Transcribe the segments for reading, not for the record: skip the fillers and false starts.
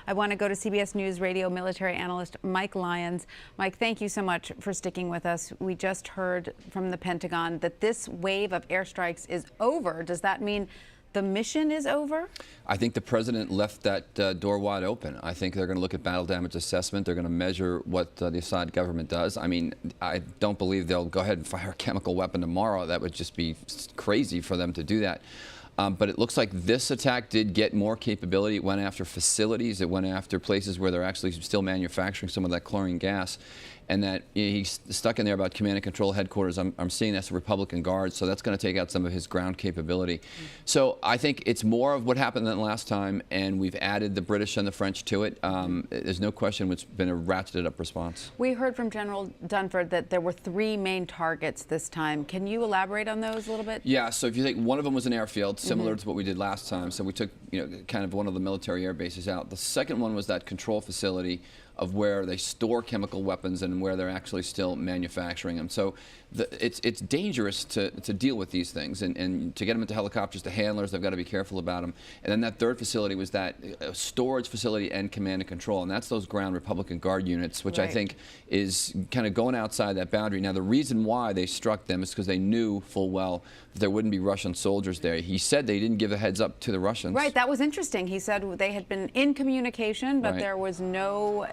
I want to go to CBS News Radio military analyst Mike Lyons. Mike, thank you so much for sticking with us. We just heard from the Pentagon that this wave of airstrikes is over. Does that mean the mission is over? I think the president left that door wide open. I think they're going to look at battle damage assessment. They're going to measure what the Assad government does. I mean, I don't believe they'll go ahead and fire a chemical weapon tomorrow. That would just be crazy for them to do that. But it looks like this attack did get more capability. It went after facilities. It went after places where they're actually still manufacturing some of that chlorine gas. And that he's stuck in there about command and control headquarters. I'm seeing that's a Republican Guard, so that's going to take out some of his ground capability. So I think it's more of what happened than last time, and we've added the British and the French to it. There's no question it's been a ratcheted up response. We heard from General Dunford that there were 3 main targets this time. Can you elaborate on those a little bit? Yeah, so if you think one of them was an airfield, similar to what we did last time. So we took, kind of one of the military air bases out. The second one was that control facility of where they store chemical weapons and where they're actually still manufacturing them. So it's dangerous to deal with these things, and to get them into helicopters, to handlers, they've got to be careful about them. And then that third facility was that storage facility and command and control, and that's those ground Republican Guard units, which I think is kind of going outside that boundary. Now, the reason why they struck them is because they knew full well that there wouldn't be Russian soldiers there. He said they didn't give a heads up to the Russians. Right, that was interesting. He said they had been in communication, but there was no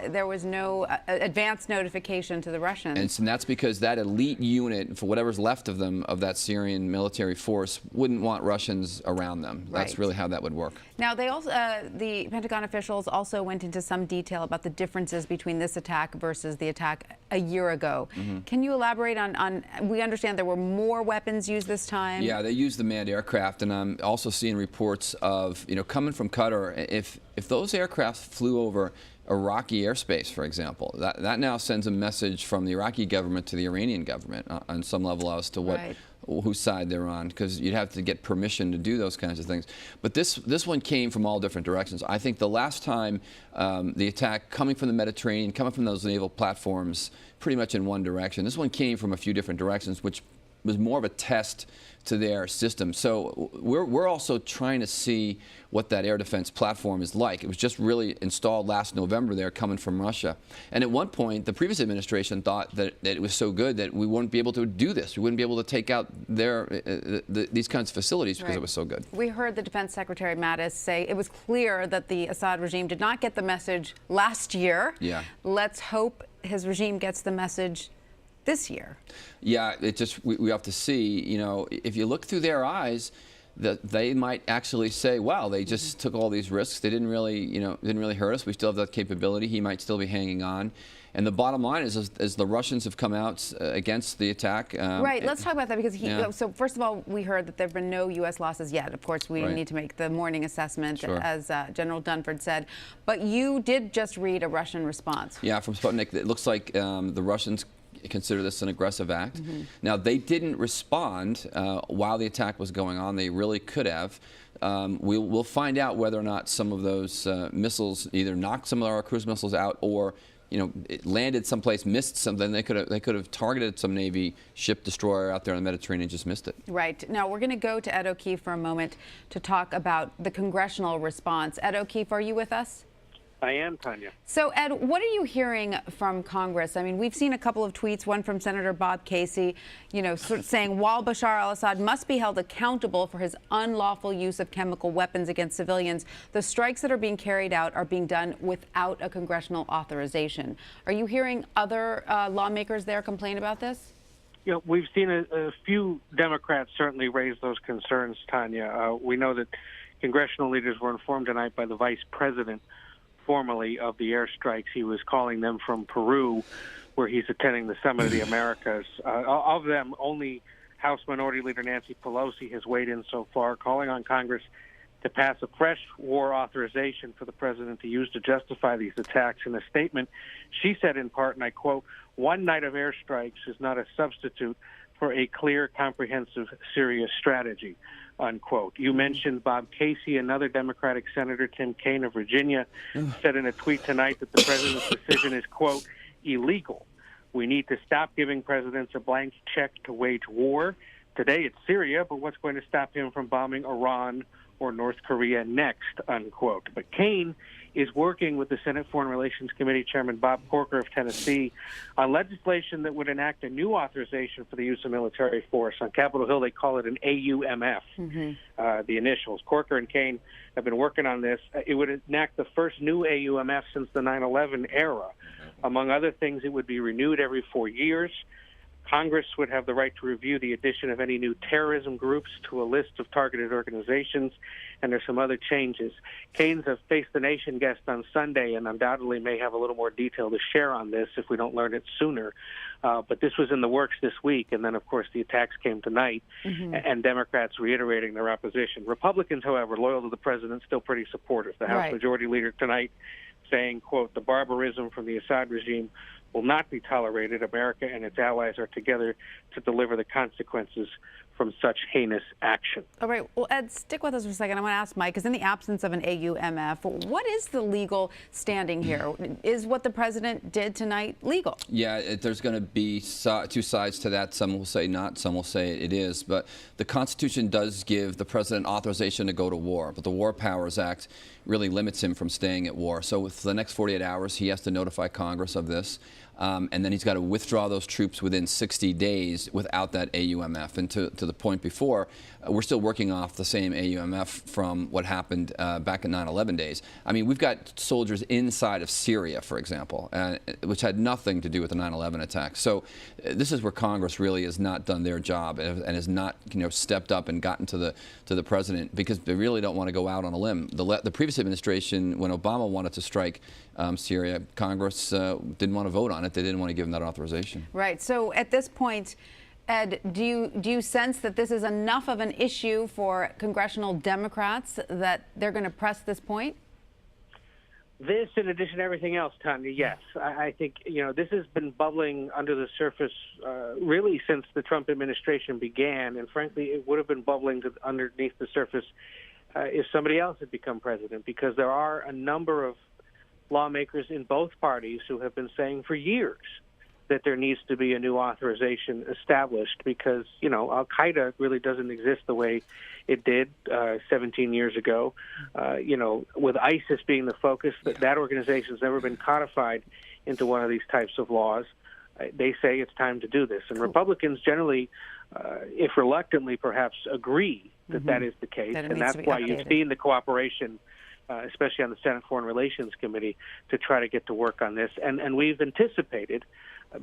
advance notification to the Russians. And that's because that elite unit, for whatever's left of them, of that Syrian military force, wouldn't want Russians around them. That's really how that would work. Now, they also, the Pentagon officials also went into some detail about the differences between this attack versus the attack a year ago. Can you elaborate on, we understand there were more weapons used this time? Yeah, they used the manned aircraft, and I'm also seeing reports of, coming from Qatar, if those aircraft flew over Iraqi airspace, for example, that now sends a message from the Iraqi government to the Iranian government on some level as to whose side they're on, because you'd have to get permission to do those kinds of things. But this one came from all different directions. I think the last time the attack coming from the Mediterranean, coming from those naval platforms, pretty much in one direction. This one came from a few different directions, which was more of a test to their system. So we're also trying to see what that air defense platform is like. It was just really installed last November there, coming from Russia. And at one point, the previous administration thought that it was so good that we wouldn't be able to do this. We wouldn't be able to take out these kinds of facilities because it was so good. We heard the Defense Secretary Mattis say it was clear that the Assad regime did not get the message last year. Yeah. Let's hope his regime gets the message this year. Yeah, we have to see, if you look through their eyes, that they might actually say, wow, they just took all these risks. They didn't really hurt us. We still have that capability. He might still be hanging on. And the bottom line is, as the Russians have come out against the attack. Right, let's talk about that, because so first of all, we heard that there have been no U.S. losses yet. Of course, we need to make the morning assessment, as General Dunford said. But you did just read a Russian response. Yeah, from Sputnik. It looks like the Russians consider this an aggressive act. Now, they didn't respond while the attack was going on. They really could have. We'll find out whether or not some of those missiles either knocked some of our cruise missiles out, or it landed someplace, missed something. They could have targeted some Navy ship destroyer out there in the Mediterranean and just missed it. Right. Now, we're going to go to Ed O'Keefe for a moment to talk about the congressional response. Ed O'Keefe, are you with us? I am, Tanya. So, Ed, what are you hearing from Congress? I mean, we've seen a couple of tweets, one from Senator Bob Casey, sort of saying, while Bashar al-Assad must be held accountable for his unlawful use of chemical weapons against civilians, the strikes that are being carried out are being done without a congressional authorization. Are you hearing other lawmakers there complain about this? We've seen a few Democrats certainly raise those concerns, Tanya. We know that congressional leaders were informed tonight by the vice president formally of the airstrikes. He was calling them from Peru, where he's attending the Summit of the Americas. Of them, only House Minority Leader Nancy Pelosi has weighed in so far, calling on Congress to pass a fresh war authorization for the president to use to justify these attacks. In a statement, she said in part, and I quote, "One night of airstrikes is not a substitute for a clear, comprehensive, serious strategy," unquote. You mentioned Bob Casey. Another Democratic Senator, Tim Kaine of Virginia, said in a tweet tonight that the president's decision is, quote, illegal. We need to stop giving presidents a blank check to wage war. Today it's Syria, but what's going to stop him from bombing Iran or North Korea next, unquote. But Kaine is working with the Senate Foreign Relations Committee Chairman Bob Corker of Tennessee on legislation that would enact a new authorization for the use of military force. On Capitol Hill, they call it an AUMF, the initials. Corker and Kane have been working on this. It would enact the first new AUMF since the 9/11 era. Among other things, it would be renewed every 4 years. Congress would have the right to review the addition of any new terrorism groups to a list of targeted organizations, and there's some other changes. Kane's a Face the Nation guest on Sunday and undoubtedly may have a little more detail to share on this if we don't learn it sooner. But this was in the works this week, and then, of course, the attacks came tonight, and Democrats reiterating their opposition. Republicans, however, loyal to the president, still pretty supportive. The House Majority Leader tonight saying, quote, "The barbarism from the Assad regime will not be tolerated. America and its allies are together to deliver the consequences from such heinous action." All right. Well, Ed, stick with us for a second. I want to ask Mike, because in the absence of an AUMF, what is the legal standing here? Is what the president did tonight legal? Yeah, there's going to be two sides to that. Some will say not, some will say it is. But the Constitution does give the president authorization to go to war. But the War Powers Act really limits him from staying at war. So with the next 48 hours, he has to notify Congress of this. And then he's got to withdraw those troops within 60 days without that AUMF. And to the point before, we're still working off the same AUMF from what happened back in 9/11 days. I mean, we've got soldiers inside of Syria, for example, which had nothing to do with the 9/11 attacks. So this is where Congress really has not done their job and has not, stepped up and gotten to the president, because they really don't want to go out on a limb. The previous administration, when Obama wanted to strike Syria, Congress didn't want to vote on it. They didn't want to give him that authorization. Right. So at this point, Ed, do you sense that this is enough of an issue for congressional Democrats that they're going to press this point? This, in addition to everything else, Tanya, yes. I think, this has been bubbling under the surface really since the Trump administration began. And frankly, it would have been bubbling underneath the surface if somebody else had become president, because there are a number of lawmakers in both parties who have been saying for years that there needs to be a new authorization established, because, al-Qaeda really doesn't exist the way it did 17 years ago. With ISIS being the focus, that organization has never been codified into one of these types of laws. They say it's time to do this. And Republicans generally, if reluctantly perhaps, agree that that is the case. And that's why you've seen the cooperation, especially on the Senate Foreign Relations Committee, to try to get to work on this. And we've anticipated,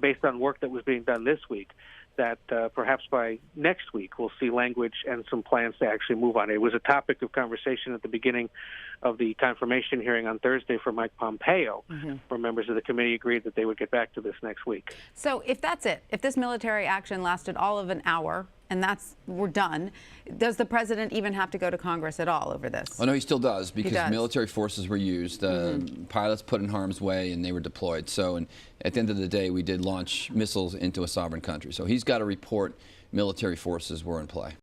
based on work that was being done this week, that perhaps by next week we'll see language and some plans to actually move on it. It was a topic of conversation at the beginning of the confirmation hearing on Thursday for Mike Pompeo, where members of the committee agreed that they would get back to this next week. So if that's it, if this military action lasted all of an hour, and we're done, does the president even have to go to Congress at all over this? Oh, no, he still does, because military forces were used, pilots put in harm's way, and they were deployed. So at the end of the day, we did launch missiles into a sovereign country. So he's got to report military forces were in play.